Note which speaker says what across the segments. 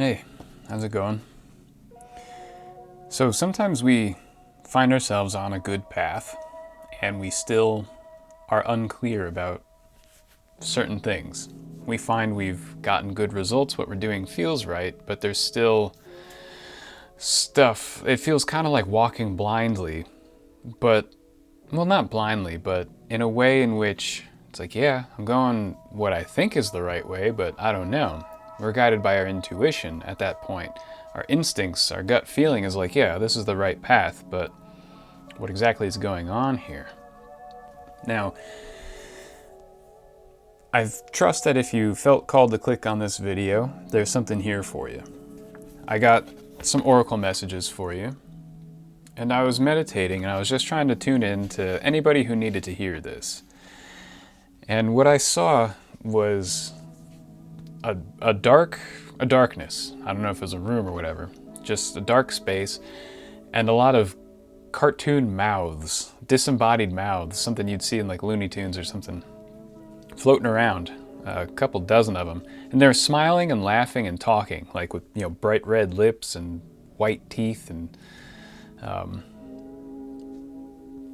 Speaker 1: Hey, how's it going? So sometimes we find ourselves on a good path and we still are unclear about certain things. We find we've gotten good results, what we're doing feels right, but there's still stuff. It feels kind of like walking blindly, but, well, not blindly, but in a way in which it's like, yeah, I'm going what I think is the right way, but I don't know. We're guided by our intuition at that point. Our instincts, our gut feeling is like, yeah, this is the right path, but what exactly is going on here? Now, I trust that if you felt called to click on this video, there's something here for you. I got some oracle messages for you, and I was meditating and I was just trying to tune in to anybody who needed to hear this. And what I saw was a darkness. I don't know if it was a room or whatever, just a dark space and a lot of cartoon mouths, disembodied mouths, something you'd see in like Looney Tunes or something, floating around, a couple dozen of them. And they're smiling and laughing and talking, like with, bright red lips and white teeth. And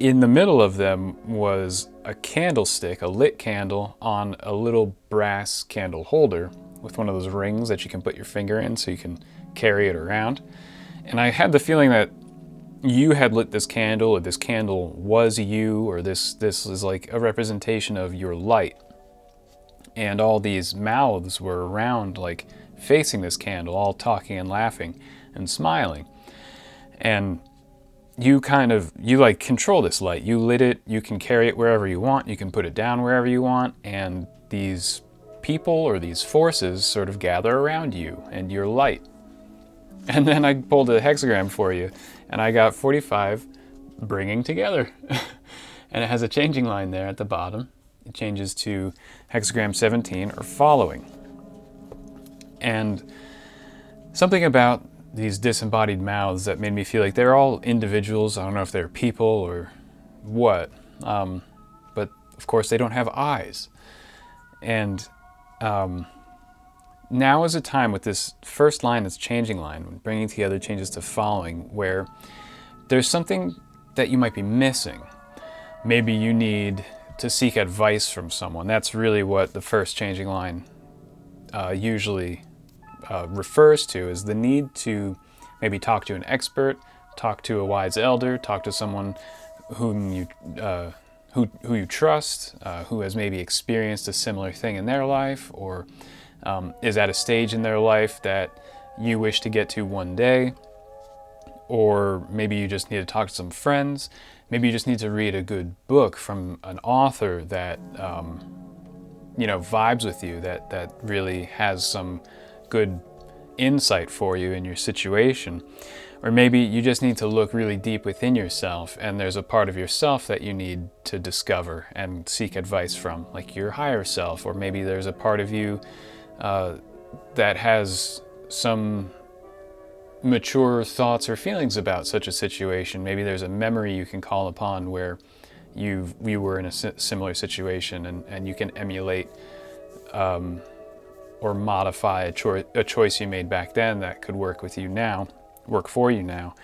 Speaker 1: in the middle of them was a candlestick, a lit candle on a little brass candle holder with one of those rings that you can put your finger in so you can carry it around. And I had the feeling that you had lit this candle, or this candle was you, or this is like a representation of your light. And all these mouths were around, like facing this candle, all talking and laughing and smiling. And you like control this light. You lit it, you can carry it wherever you want, you can put it down wherever you want, and these people or these forces sort of gather around you and your light. And then I pulled a hexagram for you, and I got 45 bringing together. And it has a changing line there at the bottom. It changes to hexagram 17, or following. And something about these disembodied mouths that made me feel like they're all individuals. I don't know if they're people or what, but of course they don't have eyes. And now is a time with this first line, this changing line, when bringing together changes to following, where there's something that you might be missing. Maybe you need to seek advice from someone. That's really what the first changing line usually refers to, is the need to maybe talk to an expert, talk to a wise elder, talk to someone whom you who you trust, who has maybe experienced a similar thing in their life, or is at a stage in their life that you wish to get to one day. Or maybe you just need to talk to some friends. Maybe you just need to read a good book from an author that vibes with you, that really has some good insight for you in your situation. Or maybe you just need to look really deep within yourself, and there's a part of yourself that you need to discover and seek advice from, like your higher self. Or maybe there's a part of you that has some mature thoughts or feelings about such a situation. Maybe there's a memory you can call upon where you were in a similar situation, and you can emulate or modify a choice you made back then that could work for you now.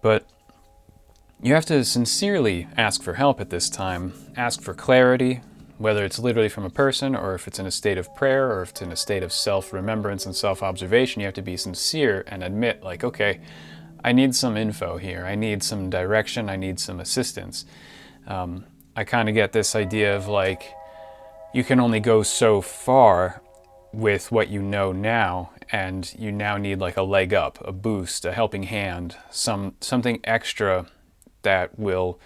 Speaker 1: But you have to sincerely ask for help at this time. Ask for clarity, whether it's literally from a person, or if it's in a state of prayer, or if it's in a state of self-remembrance and self-observation. You have to be sincere and admit, like, okay, I need some info here. I need some direction. I need some assistance. I kind of get this idea of like, you can only go so far with what you know now, and you now need like a leg up, a boost, a helping hand, something extra that will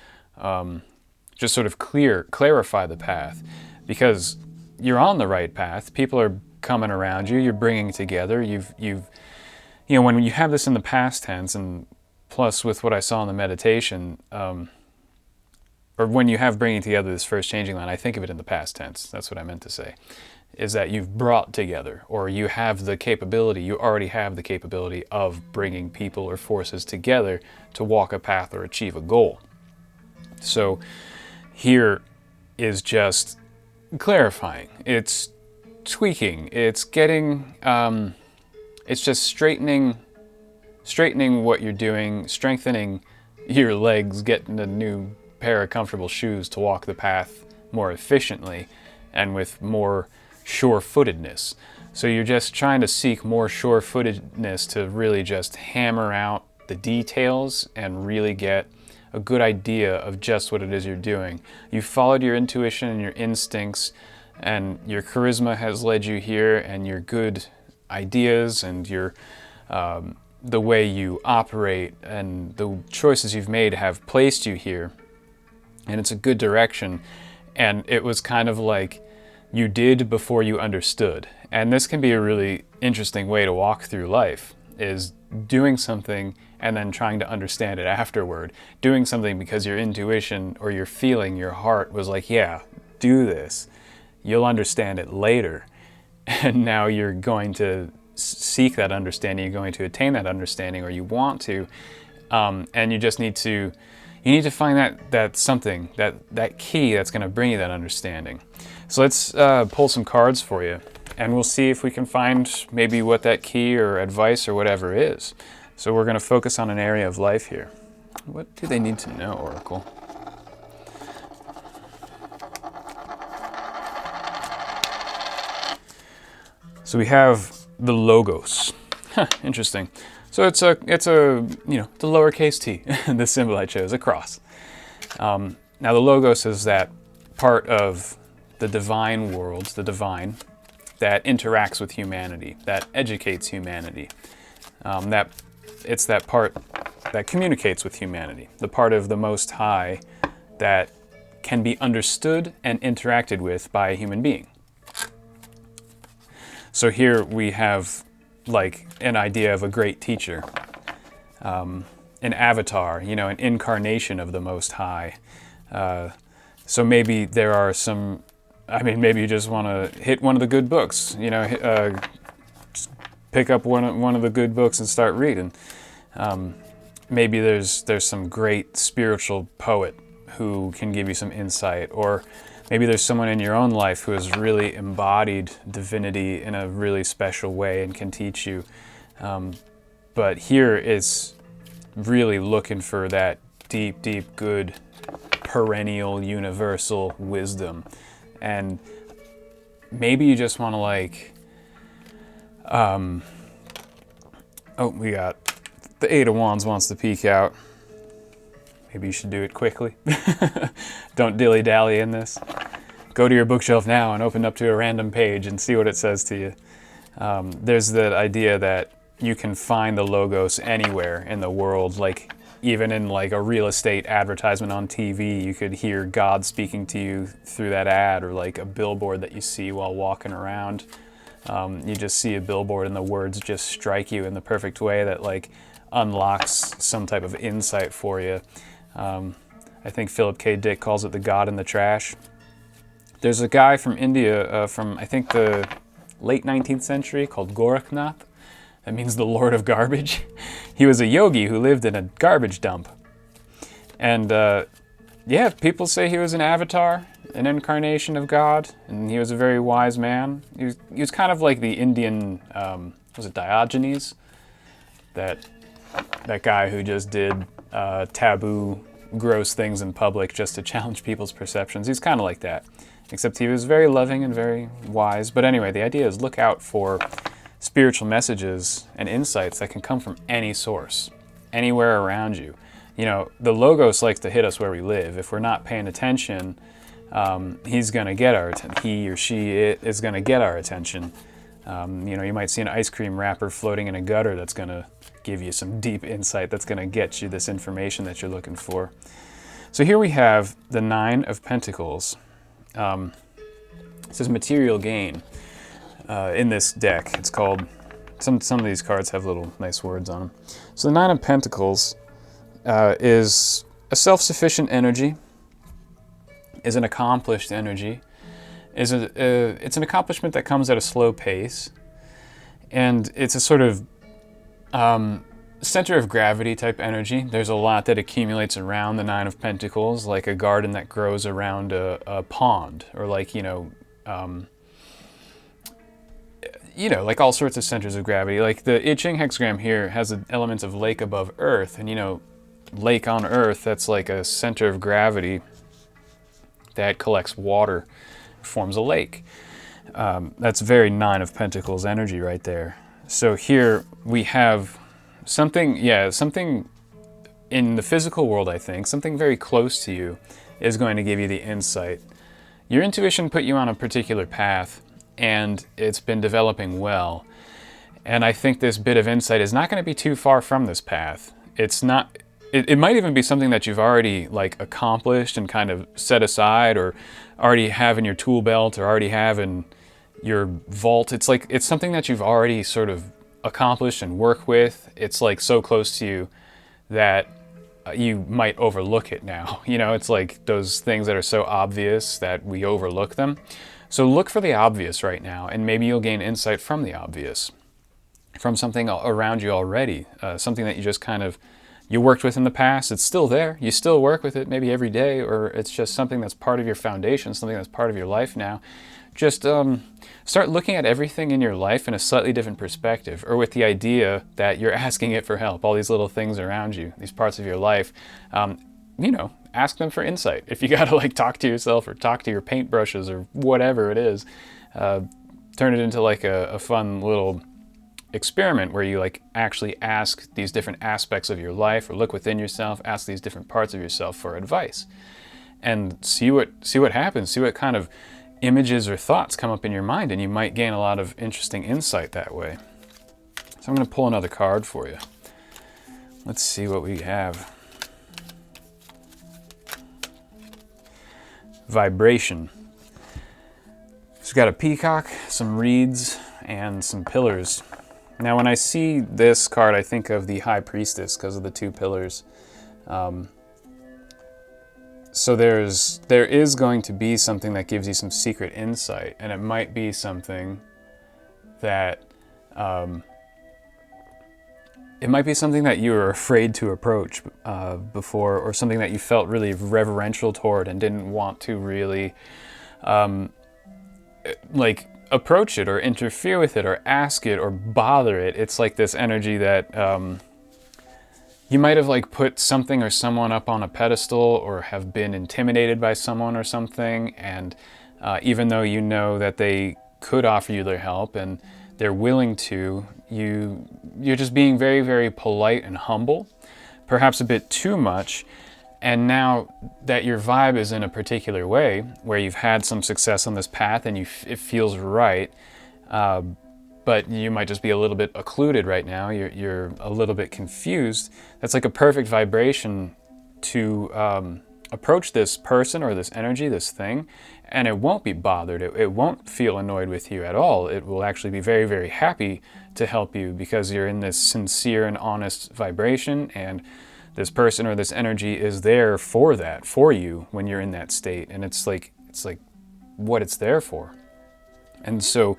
Speaker 1: just sort of clarify the path, because you're on the right path. People are coming around you. You're bringing together. When you have this in the past tense, and plus with what I saw in the meditation, or when you have bringing together this first changing line, I think of it in the past tense. That's what I meant to say, is that you've brought together, or you already have the capability of bringing people or forces together to walk a path or achieve a goal. So here is just clarifying. It's tweaking. It's getting It's just straightening what you're doing, strengthening your legs, getting a new pair of comfortable shoes to walk the path more efficiently and with more sure-footedness. So you're just trying to seek more sure-footedness to really just hammer out the details and really get a good idea of just what it is you're doing. You followed your intuition and your instincts, and your charisma has led you here, and your good ideas and your the way you operate and the choices you've made have placed you here, and it's a good direction. And it was kind of like you did before you understood. And this can be a really interesting way to walk through life, is doing something and then trying to understand it afterward. Doing something because your intuition or your feeling, your heart was like, yeah, do this. You'll understand it later. And now you're going to seek that understanding, you're going to attain that understanding, or you want to, and you just need to find that something, that key that's going to bring you that understanding. So let's pull some cards for you, and we'll see if we can find maybe what that key or advice or whatever is. So we're going to focus on an area of life here. What do they need to know, Oracle? So we have the logos. Interesting. So it's a the lowercase t. The symbol I chose, a cross. Now the logos is that part of the divine world, the divine, that interacts with humanity, that educates humanity. It's that part that communicates with humanity, the part of the Most High that can be understood and interacted with by a human being. So here we have like an idea of a great teacher, an avatar, an incarnation of the Most High. So maybe there are some, maybe you just want to hit one of the good books, just pick up one of the good books and start reading. Maybe there's some great spiritual poet who can give you some insight, or maybe there's someone in your own life who has really embodied divinity in a really special way and can teach you. But here it's really looking for that deep, deep, good, perennial, universal wisdom. And maybe you just want to we got the Eight of Wands wants to peek out. Maybe you should do it quickly. Don't dilly-dally in this. Go to your bookshelf now and open up to a random page and see what it says to you. There's that idea that you can find the logos anywhere in the world, like even in like a real estate advertisement on TV, you could hear God speaking to you through that ad, or like a billboard that you see while walking around. You just see a billboard and the words just strike you in the perfect way that like unlocks some type of insight for you. I think Philip K. Dick calls it the God in the trash. There's a guy from India, from I think the late 19th century, called Gorakhnath. That means the Lord of Garbage. He was a yogi who lived in a garbage dump. And people say he was an avatar, an incarnation of God, and he was a very wise man. He was kind of like the Indian, was it Diogenes? That guy who just did taboo, gross things in public just to challenge people's perceptions. He's kind of like that, except he was very loving and very wise. But anyway, the idea is look out for spiritual messages and insights that can come from any source, anywhere around you. The Logos likes to hit us where we live. If we're not paying attention, he's going to get our attention. He or she is going to get our attention. You might see an ice cream wrapper floating in a gutter that's going to give you some deep insight, that's going to get you this information that you're looking for. So here we have the Nine of Pentacles. It says material gain in this deck. It's called, some of these cards have little nice words on them. So the Nine of Pentacles is a self-sufficient energy, is an accomplished energy, it's an accomplishment that comes at a slow pace, and it's a sort of center of gravity type energy. There's a lot that accumulates around the Nine of Pentacles, like a garden that grows around a pond, or like, you know, like all sorts of centers of gravity. Like the I Ching hexagram here has elements of lake above earth, and you know, lake on earth, that's like a center of gravity that collects water, forms a lake. That's very Nine of Pentacles energy right there. So here we have something, yeah, something in the physical world, I think, something very close to you is going to give you the insight. Your intuition put you on a particular path, and it's been developing well. And I think this bit of insight is not going to be too far from this path. It's not, it might even be something that you've already like accomplished and kind of set aside, or already have in your tool belt, or already have in your vault. It's like, it's something that you've already sort of accomplished and work with. It's like so close to you that you might overlook it now. You know, it's like those things that are so obvious that we overlook them. So look for the obvious right now, and maybe you'll gain insight from the obvious, from something around you already, something that you just kind of, you worked with in the past. It's still there. You still work with it maybe every day, or it's just something that's part of your foundation, something that's part of your life now. Just start looking at everything in your life in a slightly different perspective, or with the idea that you're asking it for help. All these little things around you, these parts of your life, you know, ask them for insight. If you gotta like talk to yourself or talk to your paintbrushes or whatever it is, turn it into like a fun little experiment where you like actually ask these different aspects of your life, or look within yourself, ask these different parts of yourself for advice, and see what happens. See what kind of images or thoughts come up in your mind, and you might gain a lot of interesting insight that way. So I'm going to pull another card for you. Let's see what we have. Vibration. It's got a peacock, some reeds, and some pillars. Now when I see this card, I think of the High Priestess because of the two pillars. So there is going to be something that gives you some secret insight, and it might be something that you were afraid to approach before, or something that you felt really reverential toward and didn't want to really like approach it or interfere with it or ask it or bother it. It's like this energy that you might have like put something or someone up on a pedestal, or have been intimidated by someone or something, and even though you know that they could offer you their help and they're willing to, you're just being very, very polite and humble, perhaps a bit too much. And now that your vibe is in a particular way, where you've had some success on this path and it feels right, but you might just be a little bit occluded right now, you're a little bit confused, that's like a perfect vibration to approach this person or this energy, this thing, and it won't be bothered. It won't feel annoyed with you at all. It will actually be very, very happy to help you, because you're in this sincere and honest vibration, and this person or this energy is there for that, for you when you're in that state. And it's like what it's there for. And so,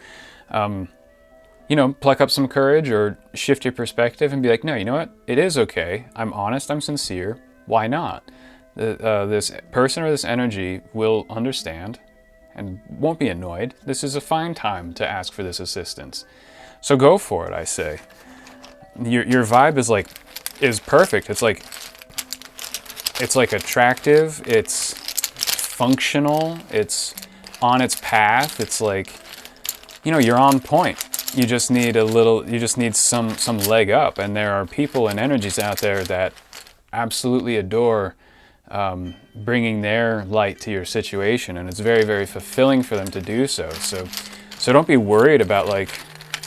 Speaker 1: you know, pluck up some courage or shift your perspective and be like, no, you know what? It is okay. I'm honest. I'm sincere. Why not? This person or this energy will understand and won't be annoyed. This is a fine time to ask for this assistance. So go for it, I say. Your vibe is perfect. It's like attractive. It's functional. It's on its path. It's like, you know, you're on point. You just need some leg up. And there are people and energies out there that absolutely adore bringing their light to your situation, and it's very, very fulfilling for them to do so. So don't be worried about like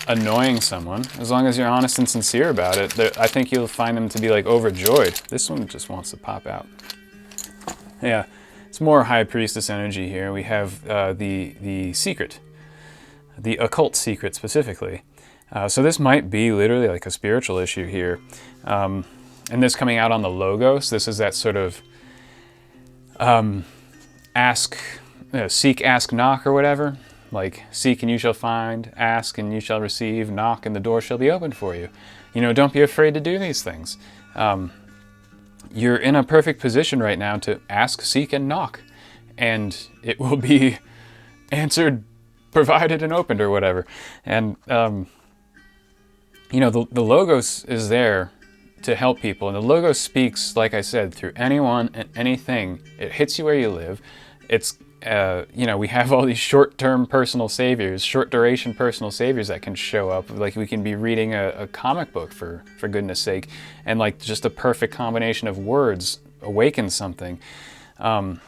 Speaker 1: annoying someone. As long as you're honest and sincere about it, I think you'll find them to be like overjoyed. This one just wants to pop out. Yeah, it's more High Priestess energy here. We have the secret, the occult secret specifically. So this might be literally like a spiritual issue here. And this coming out on the logos, this is that sort of seek, ask, knock, or whatever. Like, seek and you shall find, ask and you shall receive, knock and the door shall be opened for you. You know, don't be afraid to do these things. You're in a perfect position right now to ask, seek, and knock. And it will be answered provided and opened or whatever. And, you know, the logos is there to help people. And the logo speaks, like I said, through anyone and anything. It hits you where you live. It's, you know, we have all these short-term personal saviors, short-duration personal saviors that can show up. Like we can be reading a comic book, for goodness sake, and like just a perfect combination of words awakens something. And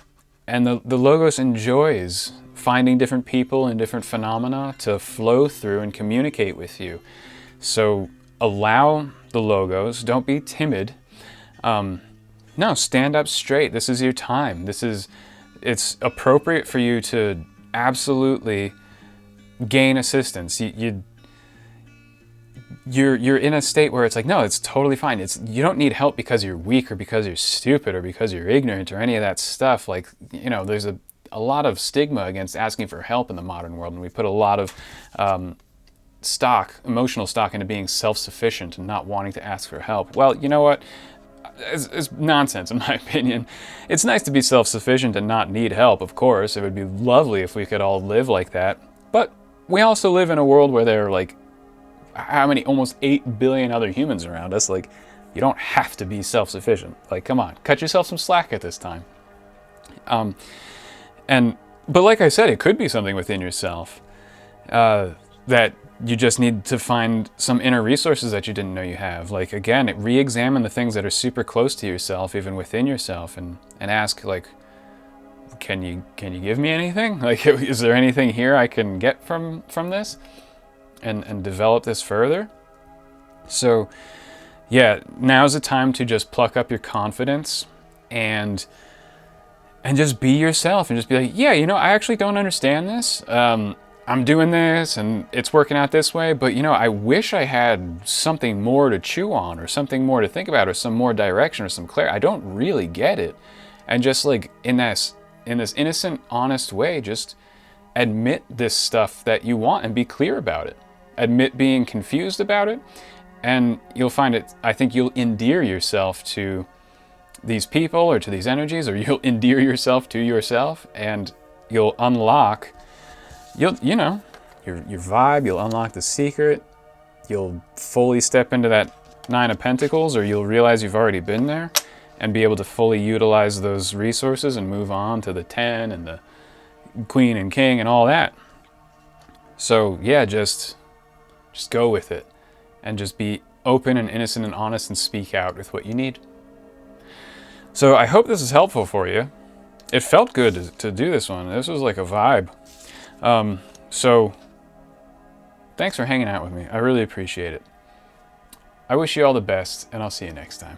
Speaker 1: the Logos enjoys finding different people and different phenomena to flow through and communicate with you. So allow the Logos, don't be timid. No, stand up straight. This is your time. It's appropriate for you to absolutely gain assistance. You're in a state where it's like, no, it's totally fine. You don't need help because you're weak or because you're stupid or because you're ignorant or any of that stuff. Like, you know, there's a lot of stigma against asking for help in the modern world, and we put a lot of emotional stock into being self-sufficient and not wanting to ask for help. Well, you know what? It's nonsense, in my opinion. It's nice to be self-sufficient and not need help, of course. It would be lovely if we could all live like that. But we also live in a world where there are like, how many? Almost 8 billion other humans around us. Like, you don't have to be self-sufficient. Like, come on, cut yourself some slack at this time. But like I said, it could be something within yourself that you just need to find some inner resources that you didn't know you have. Like, again, re-examine the things that are super close to yourself, even within yourself, and ask, like, can you give me anything? Like, is there anything here I can get from this, and develop this further? So, yeah, now's the time to just pluck up your confidence and just be yourself, and just be like, yeah, you know, I actually don't understand this. I'm doing this and it's working out this way, but you know, I wish I had something more to chew on, or something more to think about, or some more direction, or some clarity. I don't really get it. And just like in this innocent, honest way, just admit this stuff that you want and be clear about it. Admit being confused about it, and you'll find it, I think you'll endear yourself to these people or to these energies, or you'll endear yourself to yourself, and you'll unlock your vibe. You'll unlock the secret. You'll fully step into that 9 of Pentacles, or you'll realize you've already been there and be able to fully utilize those resources and move on to the 10 and the Queen and King and all that. So yeah, just go with it, and just be open and innocent and honest, and speak out with what you need. So I hope this is helpful for you. It felt good to do this one. This was like a vibe. So thanks for hanging out with me. I really appreciate it. I wish you all the best, and I'll see you next time.